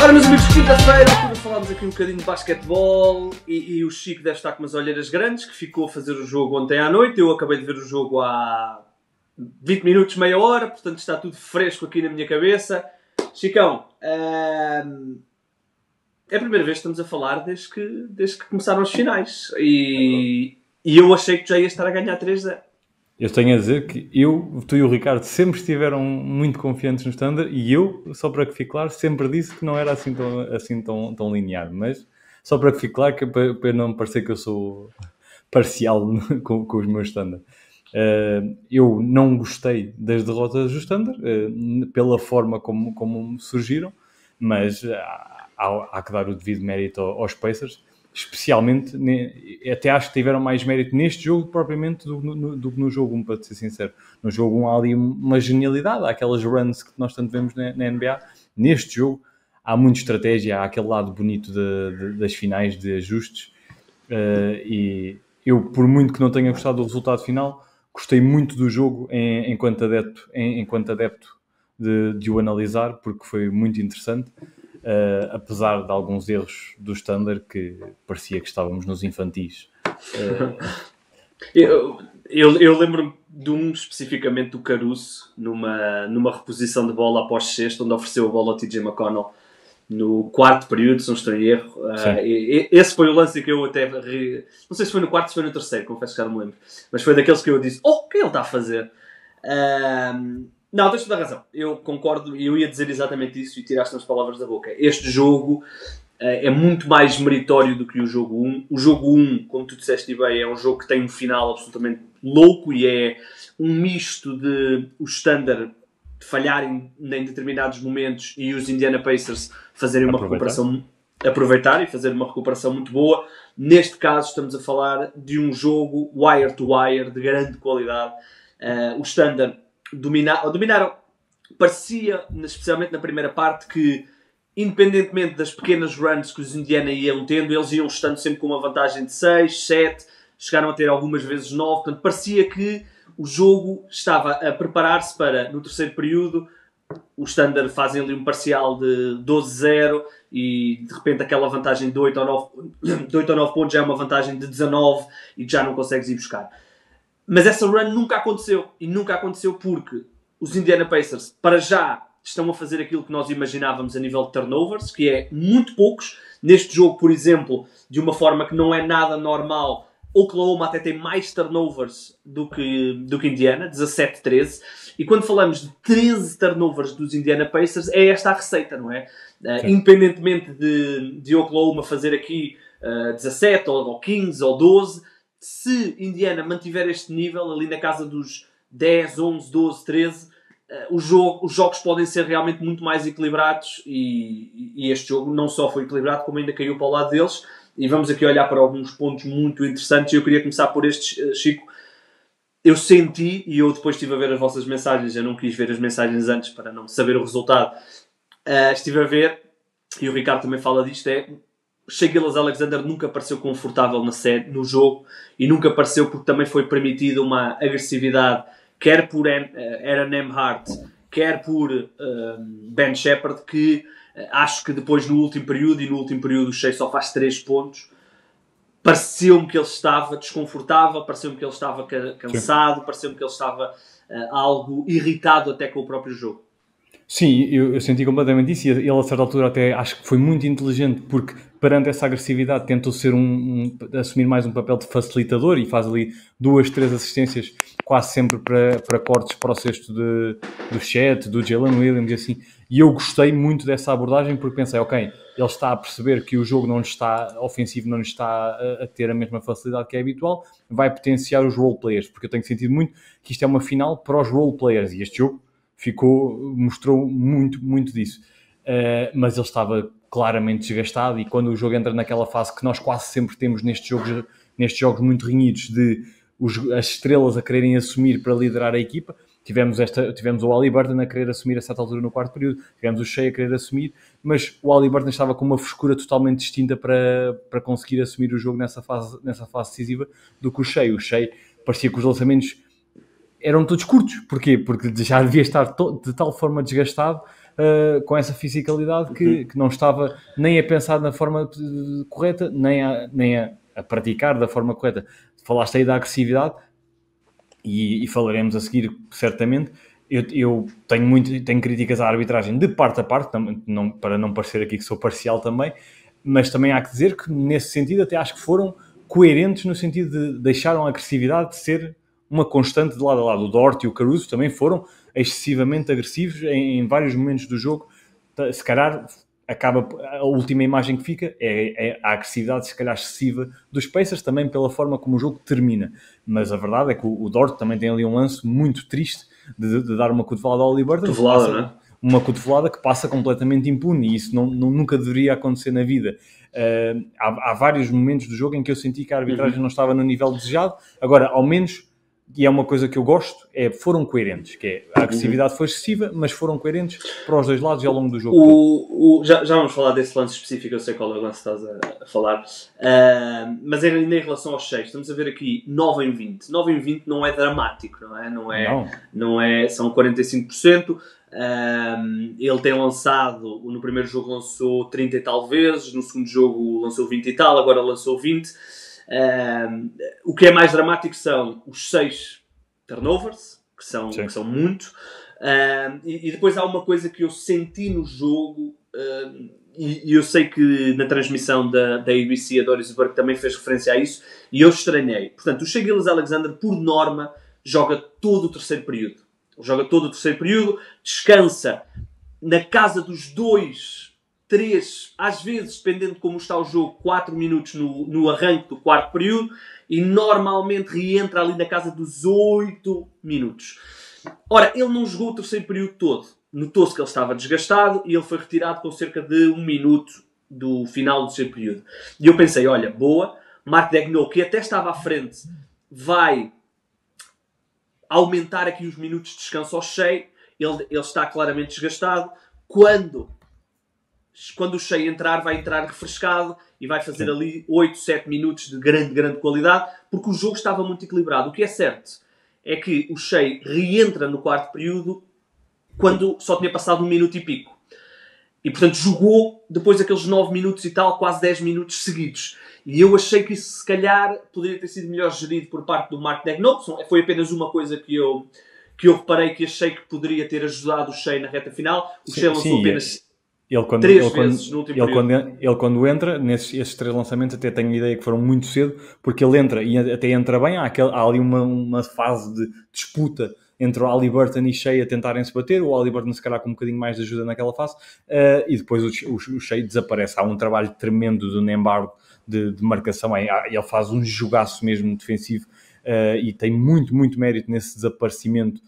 Ora, meus amigos, quinta-feira, altura de falarmos aqui um bocadinho de basquetebol e o Chico deve estar com umas olheiras grandes, que ficou a fazer o jogo ontem à noite. Eu acabei de ver o jogo há 20 minutos, meia hora, portanto está tudo fresco aqui na minha cabeça. Chicão, é a primeira vez que estamos a falar desde que começaram os finais e eu achei que já ia estar a ganhar 3-0. Eu tenho a dizer que tu e o Ricardo sempre estiveram muito confiantes no Standard e eu, só para que fique claro, sempre disse que não era assim tão linear. Mas só para que fique claro, que para não parecer que eu sou parcial com os meus Standard. Eu não gostei das derrotas do Standard, pela forma como surgiram, mas há que dar o devido mérito aos Pacers. Especialmente, até acho que tiveram mais mérito neste jogo propriamente do que no jogo 1, para ser sincero. No jogo 1 há ali uma genialidade, há aquelas runs que nós tanto vemos na NBA. Neste jogo há muita estratégia, há aquele lado bonito das finais, de ajustes, e eu, por muito que não tenha gostado do resultado final, gostei muito do jogo enquanto adepto de o analisar, porque foi muito interessante. Apesar de alguns erros do Standard, que parecia que estávamos nos infantis. Eu lembro-me de um especificamente do Caruso, numa reposição de bola após sexto, onde ofereceu a bola ao TJ McConnell no quarto período, se não estou em erro. Esse foi o lance que eu até não sei se foi no quarto ou se foi no terceiro, confesso que já não me lembro, mas foi daqueles que eu disse: o que ele está a fazer? Não, tens toda a razão. Eu concordo e eu ia dizer exatamente isso e tiraste as palavras da boca. Este jogo é muito mais meritório do que o jogo 1. O jogo 1, como tu disseste bem, é um jogo que tem um final absolutamente louco e é um misto de o Standard falharem em determinados momentos e os Indiana Pacers fazerem uma recuperação, aproveitar e fazer uma recuperação muito boa. Neste caso estamos a falar de um jogo wire to wire de grande qualidade. O Standard dominaram, parecia, especialmente na primeira parte, que independentemente das pequenas runs que os Indiana iam tendo, eles iam estando sempre com uma vantagem de 6, 7, chegaram a ter algumas vezes 9, portanto parecia que o jogo estava a preparar-se para, no terceiro período, o Standard fazem ali um parcial de 12-0 e de repente aquela vantagem de 8 ou 9 pontos já é uma vantagem de 19 e já não consegues ir buscar. Mas essa run nunca aconteceu. E nunca aconteceu porque os Indiana Pacers, para já, estão a fazer aquilo que nós imaginávamos a nível de turnovers, que é muito poucos. Neste jogo, por exemplo, de uma forma que não é nada normal, Oklahoma até tem mais turnovers do que Indiana, 17-13. E quando falamos de 13 turnovers dos Indiana Pacers, é esta a receita, não é? Independentemente de Oklahoma fazer aqui 17 ou 15 ou 12... Se Indiana mantiver este nível, ali na casa dos 10, 11, 12, 13, os jogos podem ser realmente muito mais equilibrados e este jogo não só foi equilibrado, como ainda caiu para o lado deles. E vamos aqui olhar para alguns pontos muito interessantes. Eu queria começar por estes, Chico. Eu senti, e eu depois estive a ver as vossas mensagens, eu não quis ver as mensagens antes para não saber o resultado. Estive a ver, e o Ricardo também fala disto, Shai Gilgeous-Alexander nunca pareceu confortável no jogo e nunca pareceu porque também foi permitida uma agressividade quer por Aaron Nembhard, quer por Ben Shepherd, que acho que depois no último período o Shai só faz 3 pontos. Pareceu-me que ele estava desconfortável, pareceu-me que ele estava cansado, pareceu-me que ele estava algo irritado até com o próprio jogo. Sim, eu senti completamente isso e ele a certa altura até acho que foi muito inteligente porque perante essa agressividade tentou assumir mais um papel de facilitador e faz ali 2, 3 assistências quase sempre para cortes para o cesto do Chet, do Jalen Williams e assim. E eu gostei muito dessa abordagem porque pensei, ok, ele está a perceber que o jogo ofensivo não lhe está a ter a mesma facilidade que é habitual, vai potenciar os role players, porque eu tenho sentido muito que isto é uma final para os role players e este jogo mostrou muito, muito disso. Mas ele estava claramente desgastado e quando o jogo entra naquela fase que nós quase sempre temos nestes jogos muito renhidos de as estrelas a quererem assumir para liderar a equipa, tivemos o Haliburton a querer assumir a certa altura no quarto período, tivemos o Shai a querer assumir, mas o Haliburton estava com uma frescura totalmente distinta para conseguir assumir o jogo nessa fase decisiva do que o Shai. O Shai parecia que os lançamentos eram todos curtos. Porquê? Porque já devia estar de tal forma desgastado com essa fisicalidade que não estava nem a pensar na forma correta, nem a praticar da forma correta. Falaste aí da agressividade e falaremos a seguir certamente. Eu tenho críticas à arbitragem de parte a parte, para não parecer aqui que sou parcial também, mas também há que dizer que nesse sentido até acho que foram coerentes no sentido de deixaram a agressividade de ser uma constante de lado a lado. O Dort e o Caruso também foram excessivamente agressivos em vários momentos do jogo. Se calhar acaba a última imagem que fica é a agressividade se calhar excessiva dos Pacers, também pela forma como o jogo termina, mas a verdade é que o Dort também tem ali um lance muito triste de dar uma cotovelada ao Haliburton, uma cotovelada que passa completamente impune, e isso nunca deveria acontecer na vida. Há vários momentos do jogo em que eu senti que a arbitragem não estava no nível desejado. Agora, ao menos, e é uma coisa que eu gosto, foram coerentes, a agressividade foi excessiva, mas foram coerentes para os dois lados e ao longo do jogo. Já vamos falar desse lance específico, eu sei qual é o lance que estás a falar, mas ainda em relação aos 6, estamos a ver aqui 9 em 20. 9 em 20 não é dramático, não é, são 45%. Ele tem lançado, no primeiro jogo lançou 30 e tal vezes, no segundo jogo lançou 20 e tal, agora lançou 20. O que é mais dramático são os 6 turnovers, que são muito. E depois há uma coisa que eu senti no jogo, e eu sei que na transmissão da ABC a Doris Burke também fez referência a isso, e eu estranhei. Portanto, o Shai Gilgeous-Alexander, por norma, joga todo o terceiro período. Joga todo o terceiro período, descansa na casa dos 2, 3, às vezes, dependendo de como está o jogo, 4 minutos no arranque do quarto período, e normalmente reentra ali na casa dos 8 minutos. Ora, ele não jogou o terceiro período todo. Notou-se que ele estava desgastado e ele foi retirado com cerca de 1 minuto do final do terceiro período. E eu pensei, olha, boa, Mark Daigneault, que até estava à frente, vai aumentar aqui os minutos de descanso ao Shai. Ele está claramente desgastado. Quando o Shai entrar, vai entrar refrescado e vai fazer ali 8, 7 minutos de grande qualidade, porque o jogo estava muito equilibrado. O que é certo é que o Shai reentra no quarto período quando só tinha passado 1 minuto e pico. E, portanto, jogou depois daqueles 9 minutos e tal, quase 10 minutos seguidos. E eu achei que isso, se calhar, poderia ter sido melhor gerido por parte do Mark Daigneault. Foi apenas uma coisa que eu reparei, que achei que poderia ter ajudado o Shai na reta final. O Shai lançou apenas 3 vezes no último período. Ele quando entra, esses 3 lançamentos, até tenho a ideia que foram muito cedo, porque ele entra e até entra bem. Há ali uma fase de disputa entre o Haliburton e Shai a tentarem se bater, o Haliburton se calhar com um bocadinho mais de ajuda naquela fase, e depois o Shai desaparece. Há um trabalho tremendo do Nembhard de marcação, ele faz um jogaço mesmo defensivo, e tem muito mérito nesse desaparecimento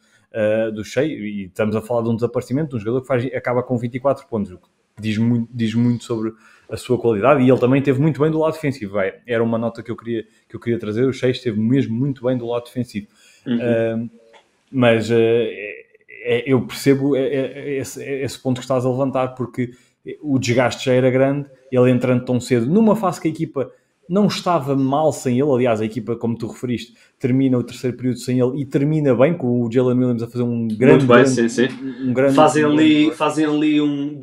do Shai, e estamos a falar de um desaparecimento de um jogador que acaba com 24 pontos, o que diz muito sobre a sua qualidade, e ele também esteve muito bem do lado defensivo. Era uma nota que eu queria trazer. O Shai esteve mesmo muito bem do lado defensivo. Mas eu percebo esse ponto que estás a levantar, porque o desgaste já era grande, ele entrando tão cedo, numa fase que a equipa não estava mal sem ele. Aliás, a equipa, como tu referiste, termina o terceiro período sem ele e termina bem, com o Jalen Williams a fazer um grande... Muito bem, sim. Fazem ali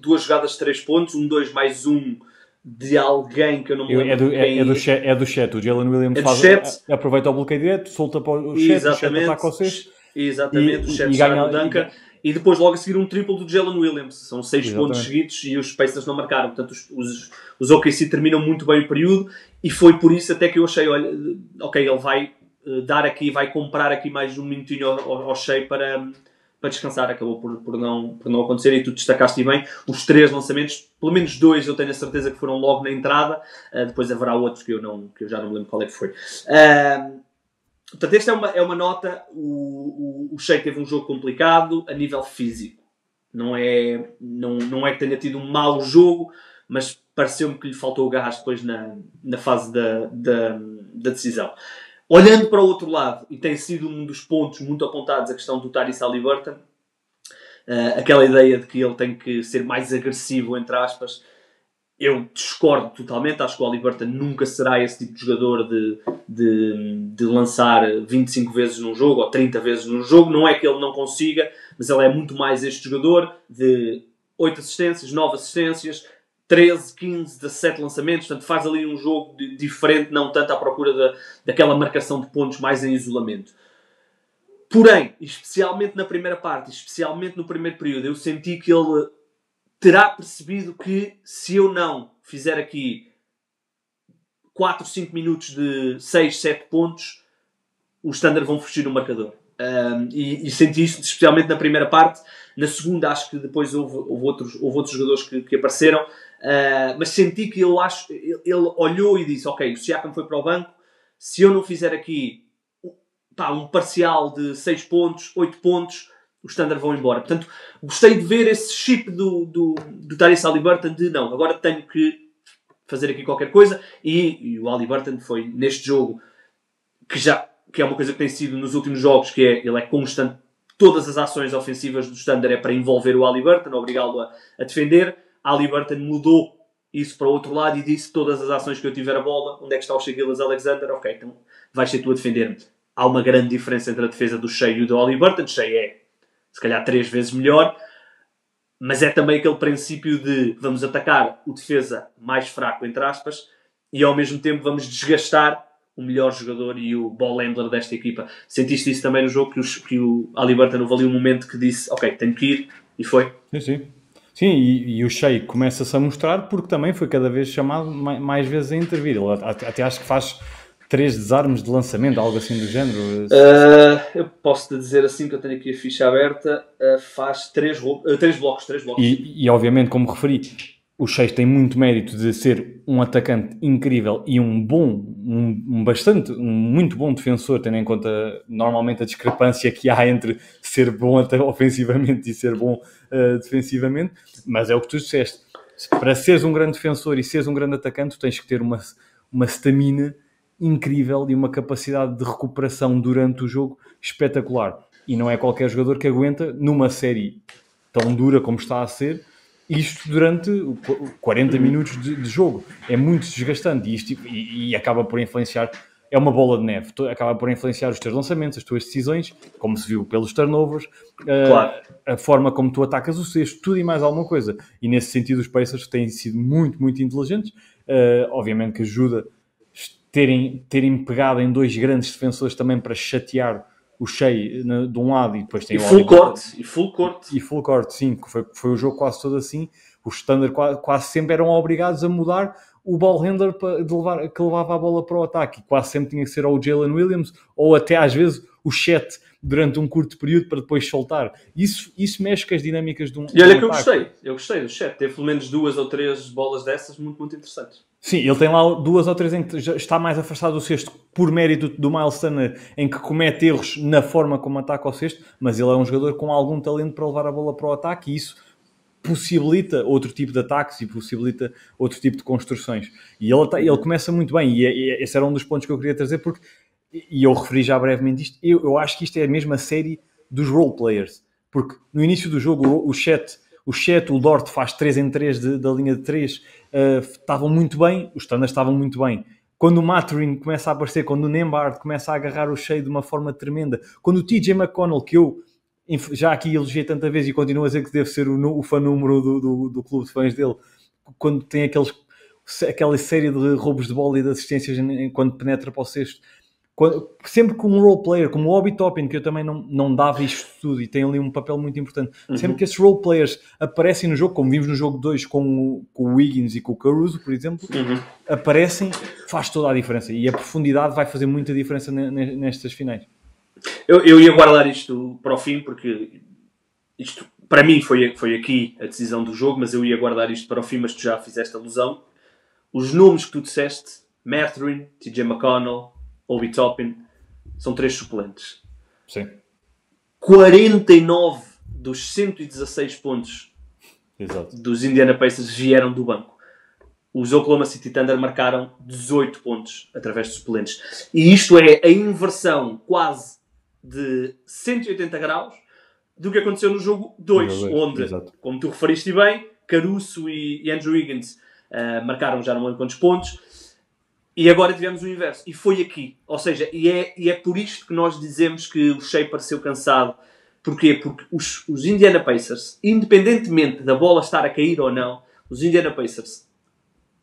2 jogadas de 3 pontos, 1-2 mais 1 de alguém que eu não me lembro. É do Chet. O Jalen Williams aproveita o bloqueio direto, solta para o Chet, o Chet ataca o sexto. Exatamente, o Chet sai no Duncan. E depois logo a seguir um triplo do Jalen Williams. São 6 pontos seguidos e os Pacers não marcaram. Portanto, os OKC terminam muito bem o período, e foi por isso até que eu achei, olha, ok, ele vai dar aqui, vai comprar aqui mais um minutinho ao Shai para descansar. Acabou por não acontecer, e tu destacaste bem os 3 lançamentos, pelo menos 2 eu tenho a certeza que foram logo na entrada, depois haverá outros que eu já não me lembro qual é que foi. Portanto, esta é uma nota. O Shai teve um jogo complicado a nível físico. Não é que tenha tido um mau jogo, mas pareceu-me que lhe faltou o gás depois na fase da decisão. Olhando para o outro lado, e tem sido um dos pontos muito apontados, a questão do Tyrese Haliburton, aquela ideia de que ele tem que ser mais agressivo, entre aspas. eu discordo totalmente. Acho que o Haliburton nunca será esse tipo de jogador de lançar 25 vezes num jogo ou 30 vezes num jogo. Não é que ele não consiga, mas ele é muito mais este jogador de 8 assistências, 9 assistências, 13, 15, 17 lançamentos. Portanto, faz ali um jogo diferente, não tanto à procura daquela marcação de pontos mais em isolamento. Porém, especialmente na primeira parte, especialmente no primeiro período, eu senti que ele terá percebido que se eu não fizer aqui 4, 5 minutos de 6, 7 pontos, os Thunder vão fugir no marcador. E senti isso especialmente na primeira parte. Na segunda acho que depois houve outros jogadores que apareceram, mas senti que ele olhou e disse, ok, o Siakam foi para o banco, se eu não fizer aqui um parcial de 6 pontos, 8 pontos, os Thunder vão embora. Portanto, gostei de ver esse chip do Tyrese Haliburton de não, agora tenho que fazer aqui qualquer coisa, e o Haliburton foi neste jogo que é uma coisa que tem sido nos últimos jogos, que ele é constante. Todas as ações ofensivas do Thunder é para envolver o Haliburton, obrigá-lo a defender. Haliburton mudou isso para o outro lado e disse, todas as ações que eu tiver a bola, onde é que está o Shai Gilgeous-Alexander? Ok, então vais ser tu a defender-me. Há uma grande diferença entre a defesa do Shai e o do Haliburton. O Shai é, se calhar, 3 vezes melhor, mas é também aquele princípio de vamos atacar o defesa mais fraco, entre aspas, e ao mesmo tempo vamos desgastar o melhor jogador e o ball handler desta equipa. Sentiste isso também no jogo, que o Haliburton houve ali um momento que disse, ok, tenho que ir, e foi? Sim, e o Shai começa-se a mostrar porque também foi cada vez chamado mais vezes a intervir. Ele até acho que faz 3 desarmes de lançamento, algo assim do género. Eu posso-te dizer assim, que eu tenho aqui a ficha aberta, faz 3 blocos. E obviamente, como referi, o Shai tem muito mérito de ser um atacante incrível e muito bom defensor, tendo em conta normalmente a discrepância que há entre ser bom até ofensivamente e ser bom defensivamente, mas é o que tu disseste. Para seres um grande defensor e seres um grande atacante, tu tens que ter uma stamina incrível e uma capacidade de recuperação durante o jogo espetacular. E não é qualquer jogador que aguenta, numa série tão dura como está a ser, isto durante 40 minutos de jogo. É muito desgastante e acaba por influenciar. É uma bola de neve. Acaba por influenciar os teus lançamentos, as tuas decisões, como se viu pelos turnovers, claro. A forma como tu atacas o cesto, tudo e mais alguma coisa. E nesse sentido os Pacers têm sido muito, muito inteligentes. Obviamente que ajuda terem pegado em 2 grandes defensores também para chatear o Shai de um lado e depois tem o full court, sim, que foi o jogo quase todo assim. Os Thunder quase sempre eram obrigados a mudar o ball handler que levava a bola para o ataque, e quase sempre tinha que ser ou o Jalen Williams ou até às vezes o Chet durante um curto período para depois soltar. Isso mexe com as dinâmicas de um E olha que eu gostei do Chet, teve pelo menos 2 ou 3 bolas dessas muito, muito interessantes. Sim, ele tem lá 2 ou 3 em que já está mais afastado do cesto por mérito do Miles Turner, em que comete erros na forma como ataca o cesto, mas ele é um jogador com algum talento para levar a bola para o ataque e isso possibilita outro tipo de ataques e possibilita outro tipo de construções. E ele começa muito bem, e esse era um dos pontos que eu queria trazer, porque, e eu referi já brevemente isto, eu acho que isto é a mesma série dos role players, porque no início do jogo o Chet, o Dort faz 3 em 3 da linha de 3, estavam muito bem, os Thunder estavam muito bem. Quando o Mathurin começa a aparecer, quando o Nembhard começa a agarrar o Shai de uma forma tremenda, quando o TJ McConnell, que eu já aqui elogiei tanta vez e continuo a dizer que deve ser o fã número do clube de fãs dele, quando tem aquela série de roubos de bola e de assistências quando penetra para o cesto, sempre com um role player como o Obi Toppin, que eu também não dava isto tudo e tem ali um papel muito importante, sempre que esses role players aparecem no jogo, como vimos no jogo 2 com o Wiggins e com o Caruso, por exemplo, aparecem, faz toda a diferença e a profundidade vai fazer muita diferença nestas finais. Eu ia guardar isto para o fim, porque isto para mim foi aqui a decisão do jogo, mas eu ia guardar isto para o fim, mas tu já fizeste alusão. Os nomes que tu disseste, Mathurin, TJ McConnell, Obi Toppin, são 3 suplentes. Sim. 49 dos 116 pontos Exato. dos Indiana Pacers vieram do banco. Os Oklahoma City Thunder marcaram 18 pontos através de suplentes. E isto é a inversão quase de 180 graus do que aconteceu no jogo 2, onde, como tu referiste bem, Caruso e Andrew Wiggins marcaram já não lembro quantos pontos, e agora tivemos o inverso, e foi aqui, ou seja, e é por isto que nós dizemos que o Shea pareceu cansado. Porquê? Porque os Indiana Pacers, independentemente da bola estar a cair ou não, os Indiana Pacers,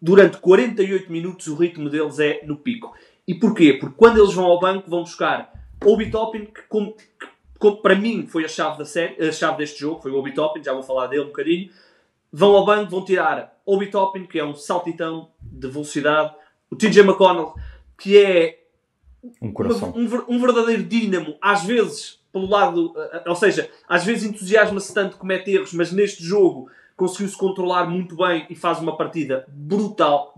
durante 48 minutos o ritmo deles é no pico. E porquê? Porque quando eles vão ao banco vão buscar Obi Toppin, que para mim foi a chave da série, a chave deste jogo, foi o Obi Toppin, já vou falar dele um bocadinho. Vão ao banco, vão tirar Obi Toppin, que é um saltitão de velocidade, o TJ McConnell, que é um verdadeiro dínamo, às vezes pelo lado, ou seja, às vezes entusiasma-se tanto, comete erros, mas neste jogo conseguiu-se controlar muito bem e faz uma partida brutal,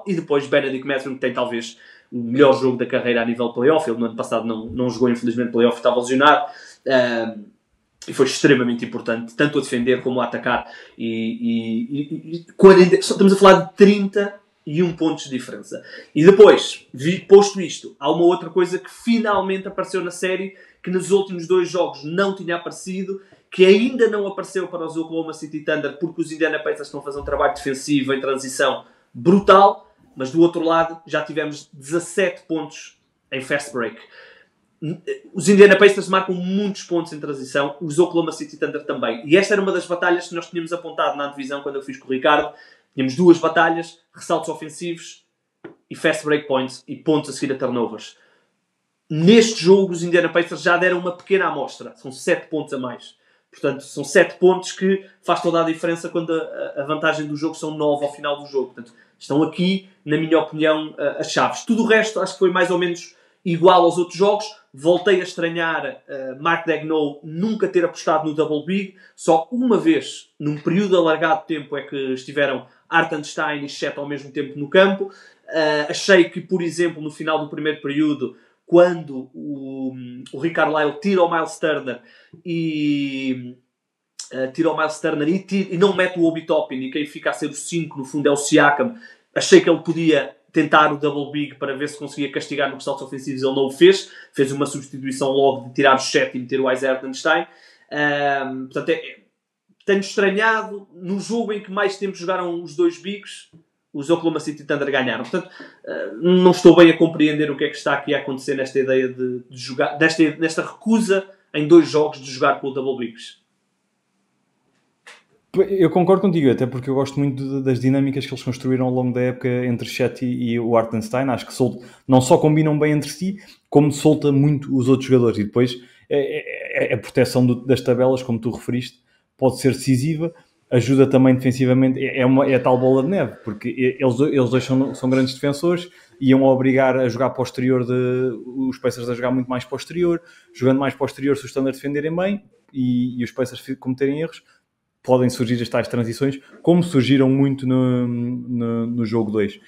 e depois Benedict Mathurin, que tem talvez o melhor jogo da carreira a nível playoff. Ele no ano passado não jogou infelizmente playoff, estava lesionado, e foi extremamente importante, tanto a defender como a atacar, e estamos a falar de 31 pontos de diferença. E depois, posto isto, há uma outra coisa que finalmente apareceu na série, que nos últimos 2 jogos não tinha aparecido, que ainda não apareceu para os Oklahoma City Thunder, porque os Indiana Pacers estão a fazer um trabalho defensivo em transição brutal, mas do outro lado já tivemos 17 pontos em fast break. Os Indiana Pacers marcam muitos pontos em transição, os Oklahoma City Thunder também. E esta era uma das batalhas que nós tínhamos apontado na divisão quando eu fiz com o Ricardo. Tínhamos 2 batalhas, ressaltos ofensivos e fast break points, e pontos a seguir a turnovers. Neste jogo os Indiana Pacers já deram uma pequena amostra, são 7 pontos a mais. Portanto, são 7 pontos que faz toda a diferença quando a vantagem do jogo são 9 ao final do jogo. Portanto, estão aqui, na minha opinião, as chaves. Tudo o resto acho que foi mais ou menos igual aos outros jogos. Voltei a estranhar Mark Daigneault nunca ter apostado no Double Big. Só uma vez, num período alargado de tempo, é que estiveram Hartenstein e Chet ao mesmo tempo no campo. Achei que, por exemplo, no final do primeiro período, quando o Rick Carlisle tira o Miles Turner e não mete o Obi Toppin, e quem fica a ser o 5 no fundo é o Siakam, achei que ele podia tentar o Double Big para ver se conseguia castigar nos ressaltos ofensivos. Ele não o fez uma substituição logo de tirar o Chet e meter o Isaiah Hartenstein. Portanto, tenho estranhado no jogo em que mais tempo jogaram os 2 bigs, os Oklahoma City Thunder ganharam. Portanto, não estou bem a compreender o que é que está aqui a acontecer nesta ideia de jogar, nesta recusa em 2 jogos de jogar com o Double Bigs. Eu concordo contigo, até porque eu gosto muito das dinâmicas que eles construíram ao longo da época entre Chet e o Hartenstein. Acho que não só combinam bem entre si, como solta muito os outros jogadores. E depois a proteção das tabelas, como tu referiste, pode ser decisiva. Ajuda também defensivamente, é a tal bola de neve, porque eles dois são grandes defensores, iam obrigar a jogar posterior, os Pacers a jogar muito mais posterior, jogando mais posterior se os Thunder defenderem bem e os Pacers cometerem erros, podem surgir as tais transições, como surgiram muito no jogo 2.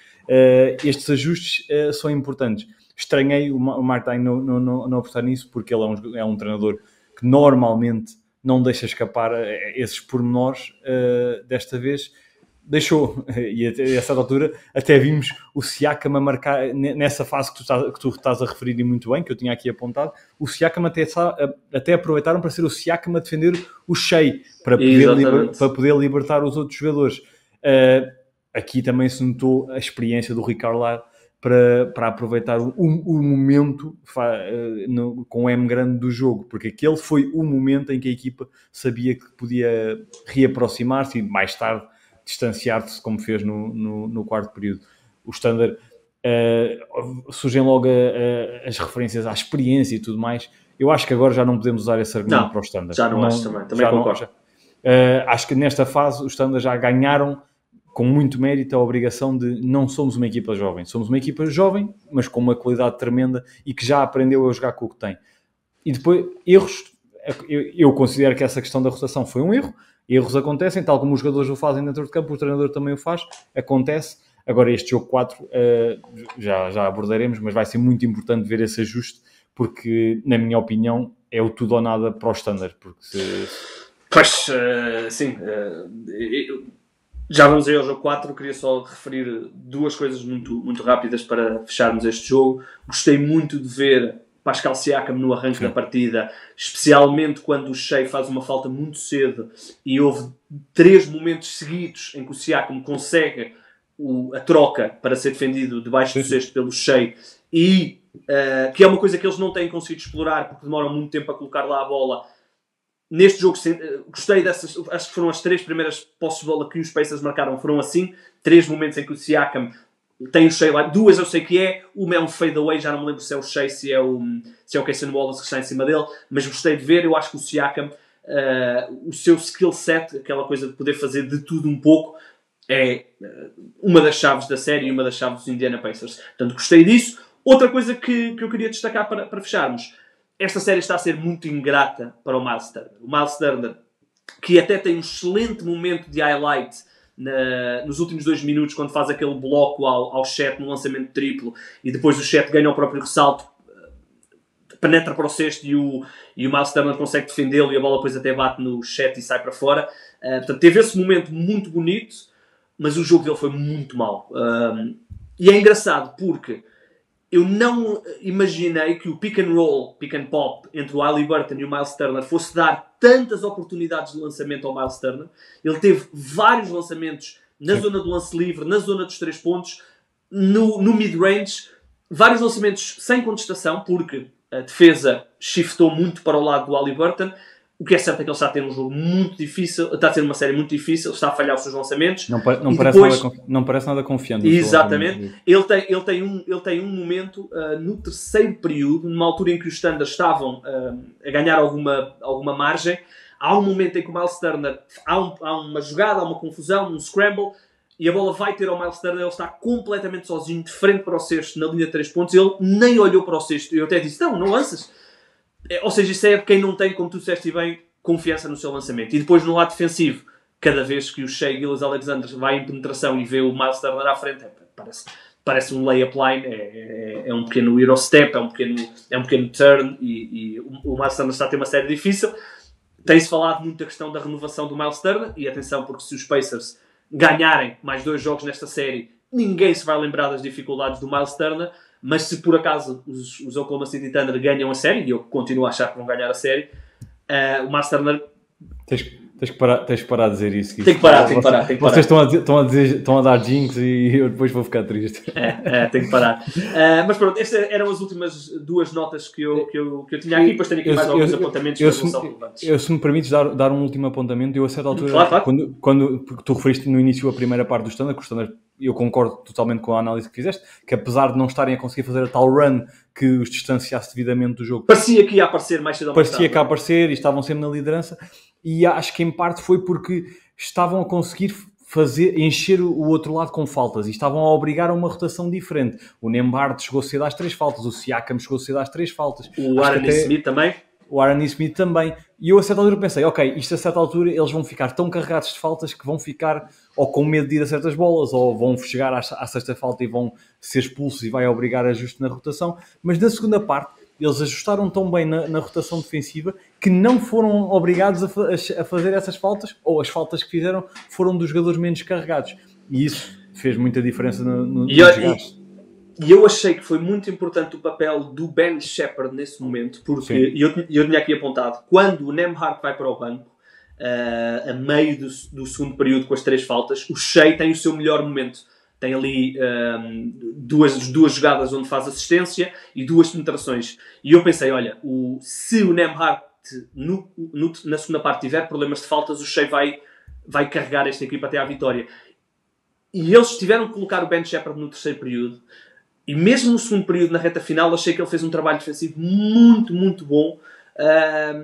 Estes ajustes são importantes. Estranhei o Mark Daigneault não apostar nisso, porque ele é um treinador que normalmente não deixa escapar esses pormenores. Desta vez deixou, e a certa altura até vimos o Siakam a marcar, nessa fase que tu estás a referir, e muito bem, que eu tinha aqui apontado, o Siakam até aproveitaram para ser o Siakam a defender o Shea, para poder libertar os outros jogadores. Aqui também se notou a experiência do Rick Carlisle para aproveitar o momento com o M grande do jogo, porque aquele foi o momento em que a equipa sabia que podia reaproximar-se e mais tarde distanciar-se, como fez no quarto período. Os Thunder surgem logo as referências à experiência e tudo mais. Eu acho que agora já não podemos usar esse argumento para os Thunder. Já não acho também concordo. Acho que nesta fase os Thunder já ganharam com muito mérito a obrigação de não somos uma equipa jovem. Somos uma equipa jovem, mas com uma qualidade tremenda e que já aprendeu a jogar com o que tem. E depois, erros, eu considero que essa questão da rotação foi um erro. Erros acontecem, tal como os jogadores o fazem dentro de campo, o treinador também o faz, acontece. Agora este jogo 4 já abordaremos, mas vai ser muito importante ver esse ajuste, porque, na minha opinião, é o tudo ou nada para os Thunder. Pois, sim. Já vamos aí ao jogo 4, eu queria só referir 2 coisas muito, muito rápidas para fecharmos este jogo. Gostei muito de ver Pascal Siakam no arranque da partida, especialmente quando o Shea faz uma falta muito cedo e houve 3 momentos seguidos em que o Siakam consegue a troca para ser defendido debaixo do cesto pelo Shea, e que é uma coisa que eles não têm conseguido explorar porque demoram muito tempo a colocar lá a bola. Neste jogo gostei dessas, acho que foram as 3 primeiras posses de bola que os Pacers marcaram, foram assim, 3 momentos em que o Siakam tem o Shea lá, 2 eu sei que é, uma é um fade away, já não me lembro se é o Shea, se é o Cason Wallace que está em cima dele, mas gostei de ver. Eu acho que o Siakam, o seu skill set, aquela coisa de poder fazer de tudo um pouco, é uma das chaves da série e uma das chaves dos Indiana Pacers. Portanto, gostei disso. Outra coisa que eu queria destacar para fecharmos, esta série está a ser muito ingrata para o Miles Turner. O Miles Turner, que até tem um excelente momento de highlight nos últimos 2 minutos, quando faz aquele bloco ao Chet no lançamento triplo, e depois o Chet ganha o próprio ressalto, penetra para o cesto e o Miles Turner consegue defendê-lo, e a bola depois até bate no Chet e sai para fora. Portanto, teve esse momento muito bonito, mas o jogo dele foi muito mau. E é engraçado porque eu não imaginei que o pick and roll, pick and pop entre o Haliburton e o Miles Turner fosse dar tantas oportunidades de lançamento ao Miles Turner. Ele teve vários lançamentos na zona do lance livre, na zona dos 3 pontos, no mid-range, vários lançamentos sem contestação, porque a defesa shiftou muito para o lado do Haliburton. O que é certo é que ele está a ter um jogo muito difícil, está a ter uma série muito difícil, está a falhar os seus lançamentos. Não parece nada confiante. Exatamente. Ele tem um momento no terceiro período, numa altura em que os Standards estavam a ganhar alguma margem. Há um momento em que o Miles Turner, há uma jogada, há uma confusão, um scramble, e a bola vai ter ao Miles Turner. Ele está completamente sozinho, de frente para o cesto, na linha de 3 pontos. Ele nem olhou para o cesto. Eu até disse, não lanças. Ou seja, isso é quem não tem, como tu disseste bem, confiança no seu lançamento. E depois no lado defensivo, cada vez que o Shea Gilgeous-Alexander vai em penetração e vê o Miles Turner à frente, parece um layup line, é um pequeno Eurostep, é um pequeno turn, e o Miles Turner está a ter uma série difícil. Tem-se falado muito da questão da renovação do Miles Turner, e atenção, porque se os Pacers ganharem mais 2 jogos nesta série, ninguém se vai lembrar das dificuldades do Miles Turner. Mas se por acaso os Oklahoma City Thunder ganham a série, e eu continuo a achar que vão ganhar a série, o Miles Turner... Tens que parar de dizer isso. Tem que parar. Vocês estão a dar jinx e eu depois vou ficar triste. Tem que parar. Mas pronto, estas eram as últimas 2 notas que eu tinha aqui. Depois tenho aqui mais alguns apontamentos que não são relevantes. Se me permites dar um último apontamento, eu a certa altura, claro. Quando tu referiste no início a primeira parte do Standard, que o Standard, eu concordo totalmente com a análise que fizeste, que apesar de não estarem a conseguir fazer a tal run que os distanciasse devidamente do jogo, parecia que ia aparecer mais cedo ou mais tarde. Parecia que ia aparecer e estavam sempre na liderança, e acho que em parte foi porque estavam a conseguir encher o outro lado com faltas e estavam a obrigar a uma rotação diferente. O Nembhard chegou cedo às 3 faltas, o Siakam chegou cedo às 3 faltas. O Aaron Smith também. O Aaron Smith também. E eu a certa altura pensei, ok, isto a certa altura eles vão ficar tão carregados de faltas que vão ficar ou com medo de ir a certas bolas, ou vão chegar à sexta falta e vão ser expulsos e vai obrigar a ajuste na rotação. Mas na segunda parte, eles ajustaram tão bem na rotação defensiva que não foram obrigados a fazer essas faltas, ou as faltas que fizeram foram dos jogadores menos carregados. E isso fez muita diferença no desgaste. E eu achei que foi muito importante o papel do Ben Shepherd nesse momento, porque eu tinha aqui apontado, quando o Nembhard vai para o banco, a meio do segundo período com as 3 faltas, o Shea tem o seu melhor momento. Tem ali duas jogadas onde faz assistência e 2 penetrações. E eu pensei, olha, se o Nembhard na segunda parte tiver problemas de faltas, o Shea vai carregar esta equipa até à vitória. E eles tiveram que colocar o Ben Shepherd no terceiro período. E mesmo no segundo período, na reta final, achei que ele fez um trabalho defensivo muito, muito bom,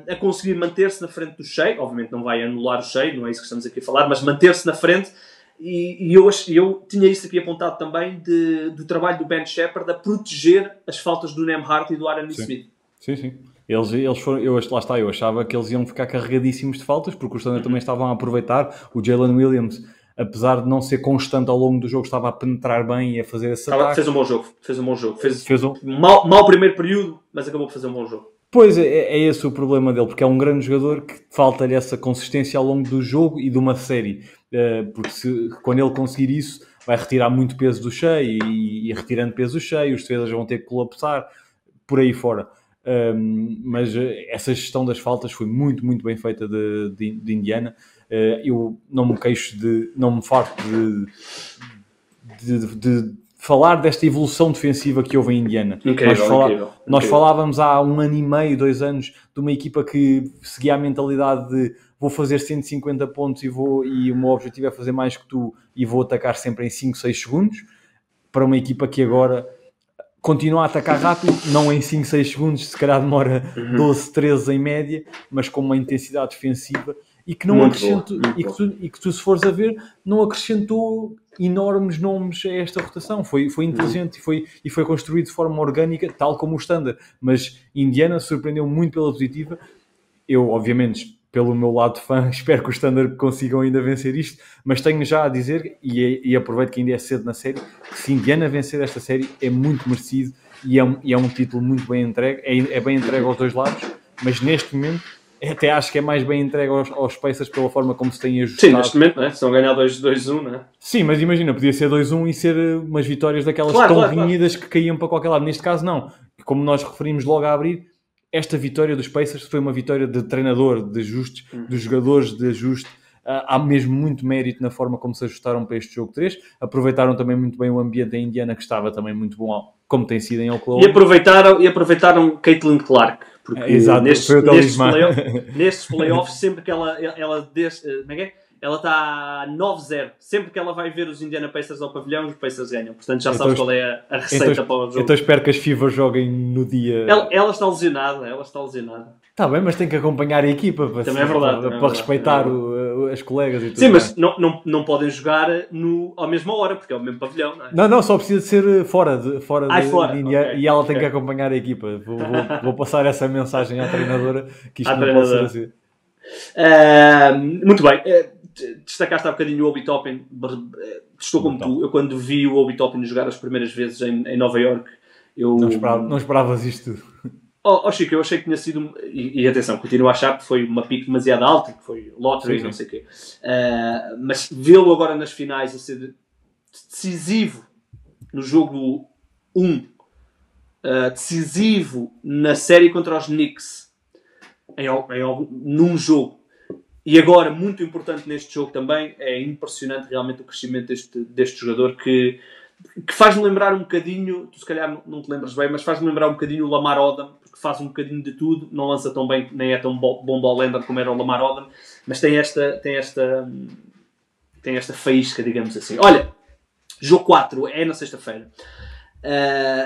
a conseguir manter-se na frente do Shea. Obviamente não vai anular o Shea, não é isso que estamos aqui a falar, mas manter-se na frente. E eu tinha isso aqui apontado também do trabalho do Ben Shepherd a proteger as faltas do Nembhard e do Aaron Smith. Sim. Eles foram, eu achava que eles iam ficar carregadíssimos de faltas, porque os Thunder também estavam a aproveitar. O Jalen Williams, apesar de não ser constante ao longo do jogo, estava a penetrar bem e a fazer esse ataque. Fez um bom jogo. Fez um mau primeiro período, mas acabou por fazer um bom jogo. Pois, é esse o problema dele, porque é um grande jogador que falta-lhe essa consistência ao longo do jogo e de uma série. Porque quando ele conseguir isso, vai retirar muito peso do Shea e retirando peso do Shea, os defesas vão ter que colapsar, por aí fora. Mas essa gestão das faltas foi muito, muito bem feita de Indiana. Eu não me farto de falar desta evolução defensiva que houve em Indiana. Incrível. Nós falávamos há 1 ano e meio, 2 anos, de uma equipa que seguia a mentalidade de vou fazer 150 pontos e o meu objetivo é fazer mais que tu e vou atacar sempre em 5, 6 segundos, para uma equipa que agora continua a atacar rápido, não em 5, 6 segundos, se calhar demora 12, 13 em média, mas com uma intensidade defensiva e que não acrescentou, e que tu se fores a ver, não acrescentou enormes nomes a esta rotação. Foi inteligente e foi construído de forma orgânica, tal como o Standard. Mas Indiana surpreendeu muito pela positiva. Eu, obviamente, pelo meu lado de fã, espero que o Standard consigam ainda vencer isto, mas tenho já a dizer, e aproveito que ainda é cedo na série, que se Indiana vencer esta série é muito merecido e é um título muito bem entregue, é bem entregue aos dois lados, mas neste momento até acho que é mais bem entregue aos Pacers pela forma como se têm ajustado. Sim, neste momento, né? Estão a ganhar 2-1, né? Sim, mas imagina, podia ser 2-1 e ser umas vitórias daquelas renhidas que caíam para qualquer lado. Neste caso não, como nós referimos logo a abrir, esta vitória dos Pacers foi uma vitória de treinador, de ajustes, dos jogadores de ajuste. Há mesmo muito mérito na forma como se ajustaram para este jogo 3. Aproveitaram também muito bem o ambiente em Indiana, que estava também muito bom, como tem sido em Oklahoma. E aproveitaram Caitlin Clark. Porque exato, nestes playoffs, sempre que ela está 9-0. Sempre que ela vai ver os Indiana Pacers ao pavilhão, os Pacers ganham. Portanto, já sabes qual é a receita para o jogo. Então espero que as FIVA joguem no dia... Ela está lesionada. Está bem, mas tem que acompanhar a equipa para respeitar as colegas e tudo. Sim, mas não podem jogar à mesma hora, porque é o mesmo pavilhão, não é? Não, só precisa de ser fora de linha, okay, e ela tem que acompanhar a equipa. Vou passar essa mensagem à treinadora, que isto não pode ser assim. Muito bem. Destacaste há bocadinho o Obi Toppin. Estou como tu. Eu, quando vi o Obi Toppin jogar as primeiras vezes em Nova Iorque, não esperavas isto tudo. Chico, eu achei que tinha sido... E atenção, continuo a achar que foi uma pique demasiado alta, que foi lottery, sim. Não sei o quê. Mas vê-lo agora nas finais a ser decisivo no jogo 1, decisivo na série contra os Knicks, num jogo, e agora muito importante neste jogo também, é impressionante realmente o crescimento deste jogador que faz-me lembrar um bocadinho, tu se calhar não te lembras bem, mas faz-me lembrar um bocadinho o Lamar Odom, porque faz um bocadinho de tudo, não lança tão bem, nem é tão bom ball-handler como era o Lamar Odom, mas tem esta faísca, digamos assim. Olha, jogo 4 é na sexta-feira.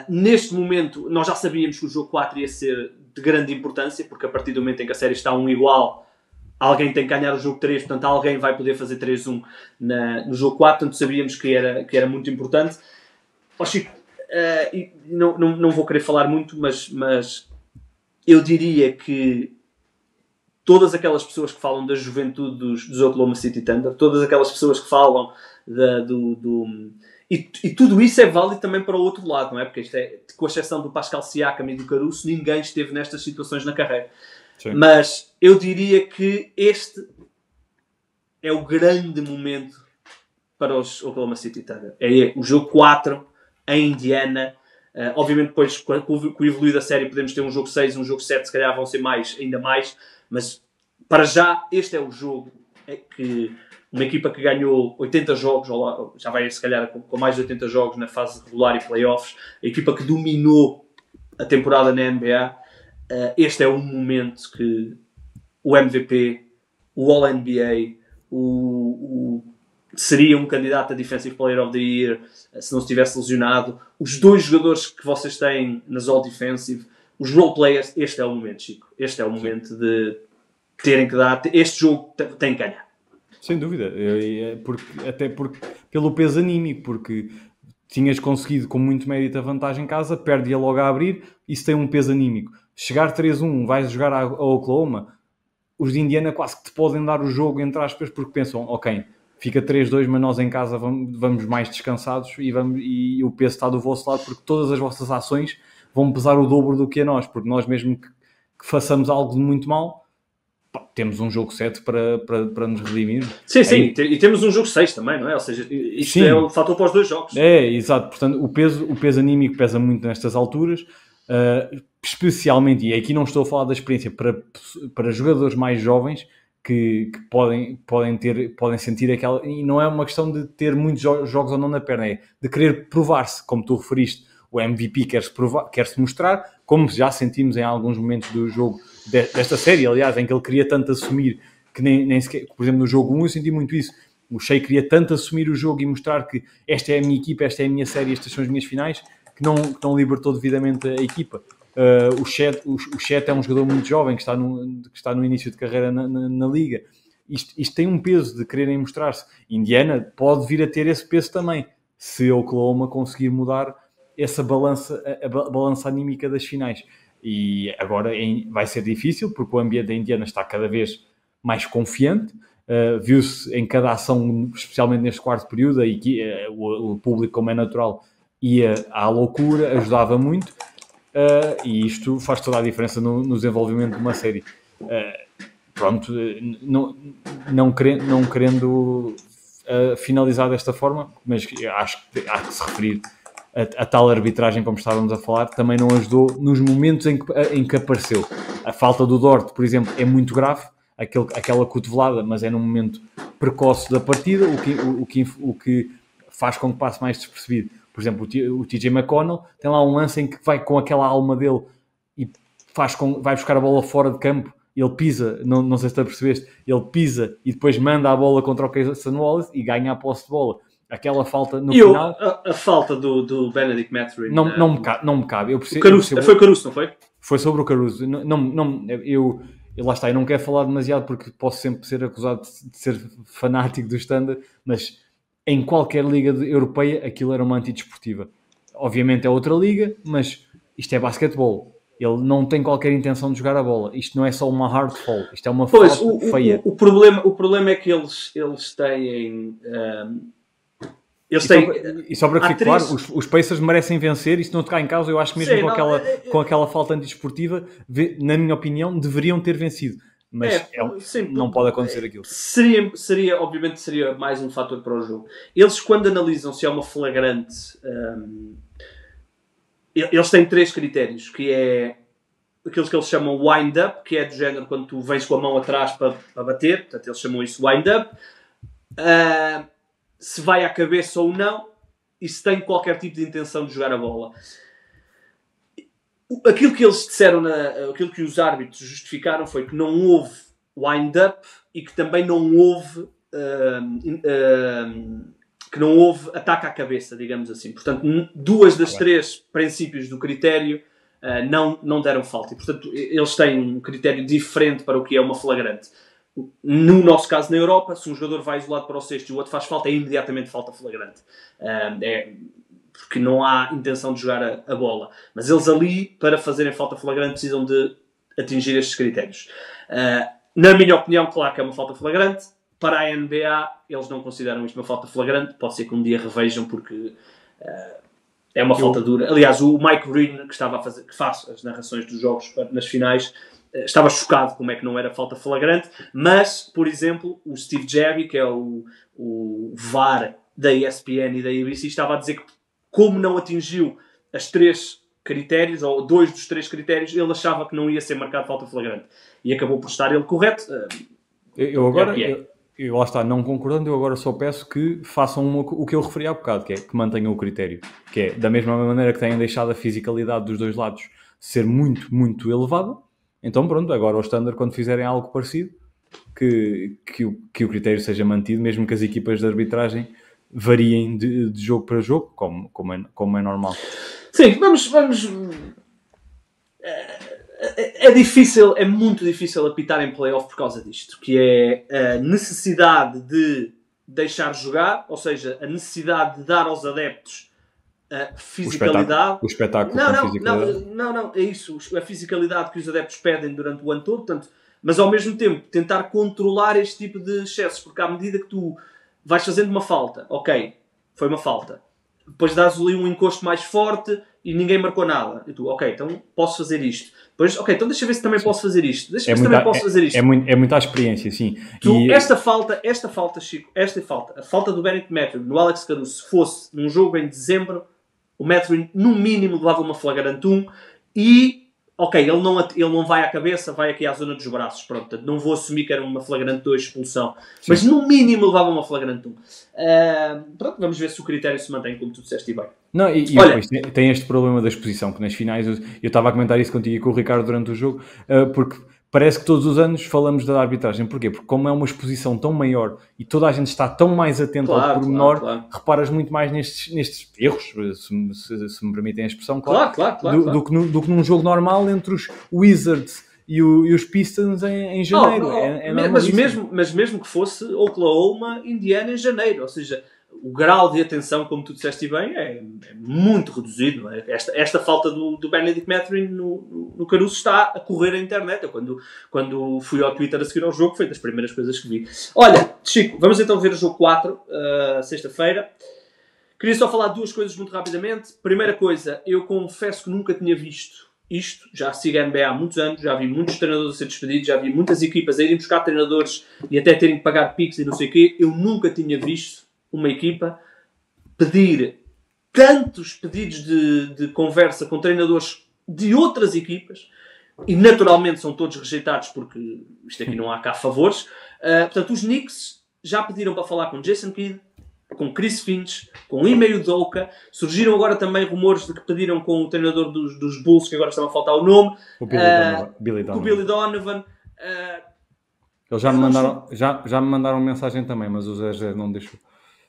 Neste momento, nós já sabíamos que o jogo 4 ia ser de grande importância, porque a partir do momento em que a série está 1 igual, alguém tem que ganhar o jogo 3, portanto alguém vai poder fazer 3-1 no jogo 4, portanto sabíamos que era muito importante. Chico, não vou querer falar muito, mas eu diria que todas aquelas pessoas que falam da juventude dos Oklahoma City Thunder, todas aquelas pessoas que falam e tudo isso é válido também para o outro lado, não é? Porque isto com a exceção do Pascal Siakam e do Caruso, ninguém esteve nestas situações na carreira. Sim. Mas eu diria que este é o grande momento para os Oklahoma City Thunder. É o jogo 4 em Indiana. Obviamente depois com o evoluir da série podemos ter um jogo 6, um jogo 7, se calhar vão ser ainda mais, mas para já este é o jogo que uma equipa que ganhou 80 jogos, já vai se calhar com mais de 80 jogos na fase regular e playoffs, a equipa que dominou a temporada na NBA. Este é um momento que o MVP, o All-NBA, seria um candidato a Defensive Player of the Year se não estivesse lesionado. Os dois jogadores que vocês têm nas All-Defensive, os role players, este é o momento, Chico. Este é o momento de terem que dar... Este jogo tem que ganhar. Sem dúvida. Até porque pelo peso anímico, porque tinhas conseguido com muito mérito a vantagem em casa, perde-a logo a abrir, isso tem um peso anímico. Chegar 3-1, vais jogar a Oklahoma, os de Indiana quase que te podem dar o jogo, entre aspas, porque pensam, ok, fica 3-2, mas nós em casa vamos mais descansados e o peso está do vosso lado, porque todas as vossas ações vão pesar o dobro do que a nós, porque nós mesmo que façamos algo de muito mal, temos um jogo 7 para nos redimir. Sim, e temos um jogo 6 também, não é? Ou seja, isto é o fator para os dois jogos. Exato. Portanto, o peso anímico pesa muito nestas alturas, especialmente, e aqui não estou a falar da experiência, para jogadores mais jovens que podem sentir aquela... E não é uma questão de ter muitos jogos ou não na perna, é de querer provar-se, como tu referiste. O MVP quer-se mostrar, como já sentimos em alguns momentos do jogo desta série, aliás, em que ele queria tanto assumir que nem sequer... Por exemplo, no jogo 1 eu senti muito isso. O Shea queria tanto assumir o jogo e mostrar que esta é a minha equipa, esta é a minha série, estas são as minhas finais, que não libertou devidamente a equipa. O Chet é um jogador muito jovem que está no início de carreira na Liga. Isto tem um peso de quererem mostrar-se. Indiana pode vir a ter esse peso também, se Oklahoma conseguir mudar essa a balança anímica das finais. E agora vai ser difícil, porque o ambiente da Indiana está cada vez mais confiante. Viu-se em cada ação, especialmente neste quarto período, o público, como é natural, ia à loucura, ajudava muito. E isto faz toda a diferença no desenvolvimento de uma série. Pronto, não querendo finalizar desta forma, mas acho que há que se referir a tal arbitragem, como estávamos a falar, também não ajudou nos momentos em que apareceu. A falta do Dort, por exemplo, é muito grave, aquela cotovelada, mas é num momento precoce da partida, o que faz com que passe mais despercebido. Por exemplo, o TJ McConnell tem lá um lance em que vai com aquela alma dele e vai buscar a bola fora de campo, ele pisa, não sei se tu percebeste, ele pisa e depois manda a bola contra o Cason Wallace e ganha a posse de bola. Aquela falta no final... A falta do Benedict Mathurin... Não me cabe. Foi o Caruso, não foi? Foi sobre o Caruso. Lá está, eu não quero falar demasiado porque posso sempre ser acusado de ser fanático do Standard, mas em qualquer liga europeia aquilo era uma antidesportiva. Obviamente é outra liga, mas isto é basquetebol. Ele não tem qualquer intenção de jogar a bola. Isto não é só uma hard fall, isto é uma falta feia. O problema é que eles têm... E só para ficar claro, os Pacers merecem vencer, isso não está em causa. Eu acho que mesmo com aquela falta antidesportiva, na minha opinião, deveriam ter vencido. Mas não pode acontecer aquilo. Obviamente seria mais um fator para o jogo. Eles, quando analisam se é uma flagrante, eles têm 3 critérios, que é aqueles que eles chamam wind-up, que é do género quando tu vens com a mão atrás para bater, portanto eles chamam isso wind-up. Se vai à cabeça ou não, e se tem qualquer tipo de intenção de jogar a bola. Aquilo que eles disseram, aquilo que os árbitros justificaram foi que não houve wind-up e que também não houve ataque à cabeça, digamos assim. Portanto, 2 das 3 princípios do critério não deram falta. E, portanto, eles têm um critério diferente para o que é uma flagrante. No nosso caso, na Europa, se um jogador vai isolado para o cesto e o outro faz falta, é imediatamente falta flagrante. Porque não há intenção de jogar a bola. Mas eles ali, para fazerem falta flagrante, precisam de atingir estes critérios. Na minha opinião, claro que é uma falta flagrante. Para a NBA, eles não consideram isto uma falta flagrante. Pode ser que um dia revejam, porque é uma falta dura. Aliás, o Mike Green, que faz as narrações dos jogos nas finais, estava chocado como é que não era falta flagrante. Mas, por exemplo, o Steve Jerry, que é o VAR da ESPN e da ABC, estava a dizer que, como não atingiu as 3 critérios, ou 2 dos 3 critérios, ele achava que não ia ser marcado falta flagrante. E acabou por estar ele correto. Eu lá está, não concordando, eu agora só peço que façam o que eu referi há bocado, que é que mantenham o critério. Que é, da mesma maneira que têm deixado a fisicalidade dos dois lados ser muito, muito elevada, então pronto, agora o Standard, quando fizerem algo parecido, que o critério seja mantido, mesmo que as equipas de arbitragem variem de jogo para jogo, como é normal. Sim, vamos... É muito difícil apitar em playoff por causa disto, que é a necessidade de deixar jogar, ou seja, a necessidade de dar aos adeptos a fisicalidade. O espetáculo. Não, é isso, a fisicalidade que os adeptos pedem durante o ano todo, portanto, mas ao mesmo tempo tentar controlar este tipo de excessos, porque à medida que tu vais fazendo uma falta, ok, foi uma falta, depois dás ali um encosto mais forte e ninguém marcou nada, e tu, ok, então posso fazer isto. Depois, ok, então deixa ver se também posso fazer isto. É muita experiência, sim. Esta falta, Chico, a falta do Benedict Mathurin no Alex Caruso, se fosse num jogo em dezembro, o Mathurin no mínimo levava uma flagrante 1 e ok, ele não vai à cabeça, vai aqui à zona dos braços. Pronto, portanto, não vou assumir que era uma flagrante 2 expulsão. Sim. Mas no mínimo levava uma flagrante 1. Pronto, vamos ver se o critério se mantém, como tu disseste bem. Não, e depois tem este problema da exposição, que nas finais, eu estava a comentar isso contigo e com o Ricardo durante o jogo, porque parece que todos os anos falamos da arbitragem. Porquê? Porque como é uma exposição tão maior e toda a gente está tão mais atento ao pormenor, reparas muito mais nestes erros, se me permitem a expressão, do que num jogo normal entre os Wizards e os Pistons em janeiro. Mas mesmo que fosse Oklahoma, Indiana em janeiro, ou seja, o grau de atenção, como tu disseste bem, é muito reduzido. Não é? Esta falta do Benedict Mathurin no Caruso está a correr a internet. Eu, quando fui ao Twitter a seguir ao jogo, foi das primeiras coisas que vi. Olha, Chico, vamos então ver o jogo 4, sexta-feira. Queria só falar duas coisas muito rapidamente. Primeira coisa, eu confesso que nunca tinha visto isto. Já sigo a NBA há muitos anos, já vi muitos treinadores a ser despedidos, já vi muitas equipas a irem buscar treinadores e até terem que pagar piques e não sei o quê. Eu nunca tinha visto uma equipa pedir tantos pedidos de conversa com treinadores de outras equipas, e naturalmente são todos rejeitados porque isto aqui não há cá favores. Portanto, os Knicks já pediram para falar com Jason Kidd, com Chris Finch, com Ime Udoka. Surgiram agora também rumores de que pediram com o treinador dos Bulls, que agora estava a faltar o nome, o Billy Donovan. Eles já me mandaram mensagem também, mas o Zé não deixou.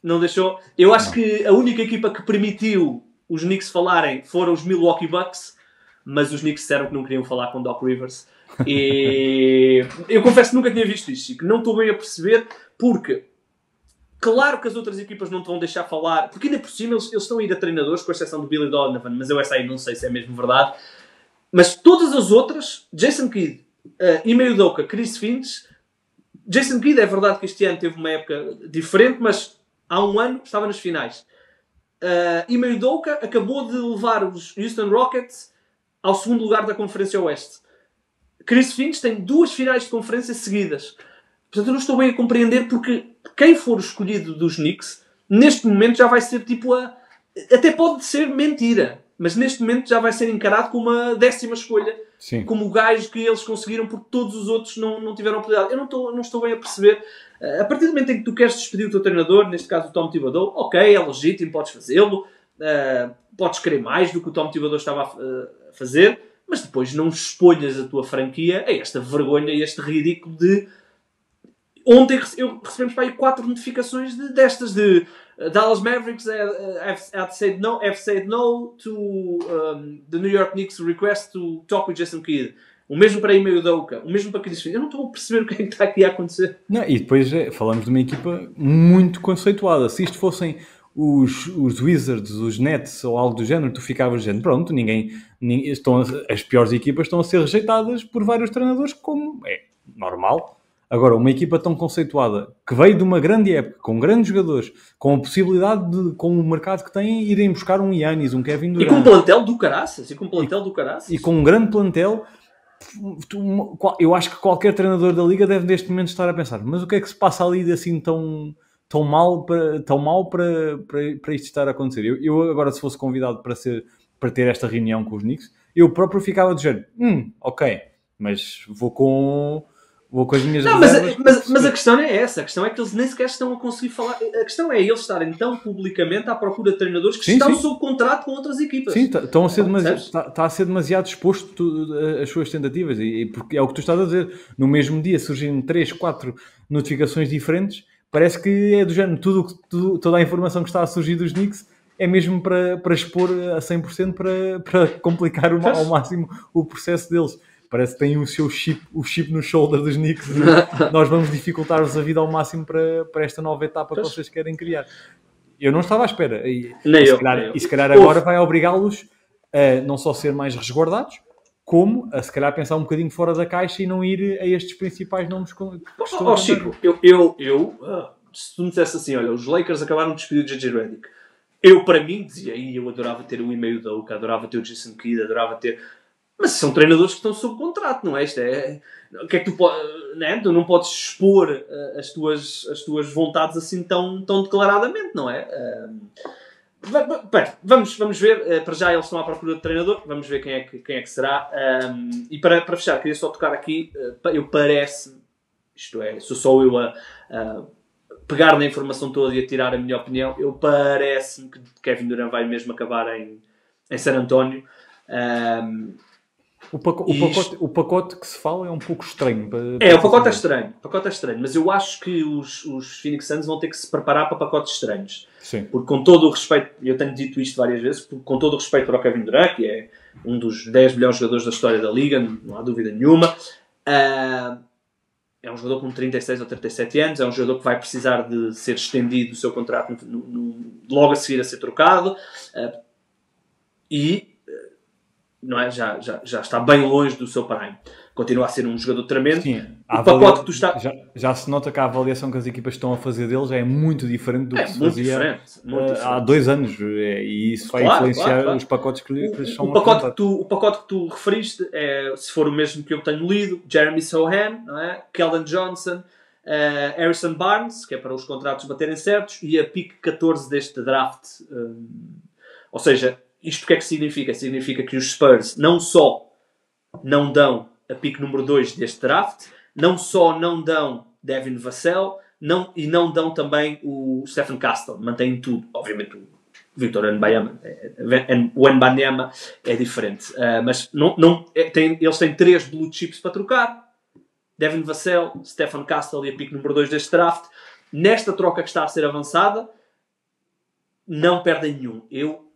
Não deixou. Eu acho que a única equipa que permitiu os Knicks falarem foram os Milwaukee Bucks, mas os Knicks disseram que não queriam falar com Doc Rivers. E eu confesso que nunca tinha visto isto, e que não estou bem a perceber, porque claro que as outras equipas não te vão deixar falar, porque ainda por cima eles estão a ir a treinadores, com exceção do Billy Donovan, mas eu essa aí não sei se é mesmo verdade. Mas todas as outras, Jason Kidd, Ime Udoka, Chris Finch. Jason Kidd, é verdade que este ano teve uma época diferente, mas há um ano estava nas finais. Ime Udoka acabou de levar os Houston Rockets ao segundo lugar da Conferência Oeste. Chris Finch tem 2 finais de conferência seguidas. Portanto, eu não estou bem a compreender, porque quem for escolhido dos Knicks, neste momento já vai ser tipo até pode ser mentira, mas neste momento já vai ser encarado como uma 10ª escolha. Sim. Como o gajo que eles conseguiram, porque todos os outros não tiveram oportunidade. Eu não estou bem a perceber. A partir do momento em que tu queres despedir o teu treinador, neste caso o Tom Thibodeau, ok, é legítimo, podes fazê-lo, podes querer mais do que o Tom Thibodeau estava a fazer, mas depois não exponhas a tua franquia a esta vergonha e este ridículo de... Ontem recebemos para aí 4 notificações destas de Dallas Mavericks have said no to the New York Knicks request to talk with Jason Kidd. O mesmo para Ime Udoka, o mesmo para Chris Finch. Eu não estou a perceber o que é que está aqui a acontecer. Não, e depois falamos de uma equipa muito conceituada. Se isto fossem os Wizards, os Nets ou algo do género, tu ficavas dizendo, pronto, as piores equipas estão a ser rejeitadas por vários treinadores, como é normal. Agora, uma equipa tão conceituada, que veio de uma grande época, com grandes jogadores, com a possibilidade de, com o mercado que têm, irem buscar um Giannis, um Kevin Durant. E com um plantel do caraças. E com um grande plantel, eu acho que qualquer treinador da Liga deve neste momento estar a pensar, mas o que é que se passa ali de assim tão mal para isto estar a acontecer? Eu agora, se fosse convidado para ter esta reunião com os Knicks, eu próprio ficava de género, ok, mas vou com as minhas reservas. Mas a questão é essa. A questão é que eles nem sequer estão a conseguir falar. A questão é eles estarem tão publicamente à procura de treinadores que estão sob contrato com outras equipas. Sim, está a ser demasiado exposto as suas tentativas. E porque é o que tu estás a dizer. No mesmo dia surgem 3, 4 notificações diferentes. Parece que é do género. Toda a informação que está a surgir dos Knicks é mesmo para expor a 100%, para complicar ao máximo o processo deles. Parece que tem o chip no shoulder dos Knicks. Nós vamos dificultar-vos a vida ao máximo para esta nova etapa que vocês querem criar. Eu não estava à espera. Se calhar agora vai obrigá-los a não só ser mais resguardados, como a se calhar pensar um bocadinho fora da caixa e não ir a estes principais nomes que estão Chico, se tu me dissesse assim, olha, os Lakers acabaram de despedir o J.J. Redick. Eu, para mim, dizia, eu adorava ter o Ime Udoka, adorava ter o Jason Kidd, adorava ter... Mas são treinadores que estão sob contrato, não é? O que é que tu não podes expor as tuas vontades assim tão declaradamente, não é? Vamos ver. Para já eles estão à procura de treinador. Vamos ver quem é que será. E para fechar, queria só tocar aqui. Eu parece, isto é, sou só eu a pegar na informação toda e a tirar a minha opinião. Eu parece-me que Kevin Durant vai mesmo acabar em San António. O pacote que se fala é um pouco estranho. O pacote é estranho. O pacote é estranho. Mas eu acho que os Phoenix Suns vão ter que se preparar para pacotes estranhos. Sim. Porque com todo o respeito, eu tenho dito isto várias vezes, com todo o respeito para o Kevin Durant, que é um dos 10 melhores jogadores da história da Liga, não há dúvida nenhuma. É um jogador com 36 ou 37 anos, é um jogador que vai precisar de ser estendido o seu contrato logo a seguir a ser trocado. Não é? Já está bem longe do seu prime. Continua a ser um jogador tremendo. Sim, o pacote que tu já se nota que a avaliação que as equipas estão a fazer dele já é muito diferente do que se fazia há 2 anos. E isso vai influenciar os pacotes que lhes são o pacote que tu referiste é, se for o mesmo que eu tenho lido, Jeremy Sohan, não é? Keldon Johnson, Harrison Barnes, que é para os contratos baterem certos, e a pick 14 deste draft. Ou seja, isto o que é que significa? Significa que os Spurs não só não dão a pick número 2 deste draft, não só não dão Devin Vassell, e não dão também o Stephen Castle. Mantêm tudo. Obviamente o Victor Wembanyama é diferente. Mas eles têm 3 blue chips para trocar. Devin Vassell, Stephen Castle e a pick número 2 deste draft. Nesta troca que está a ser avançada, não perdem nenhum. Eu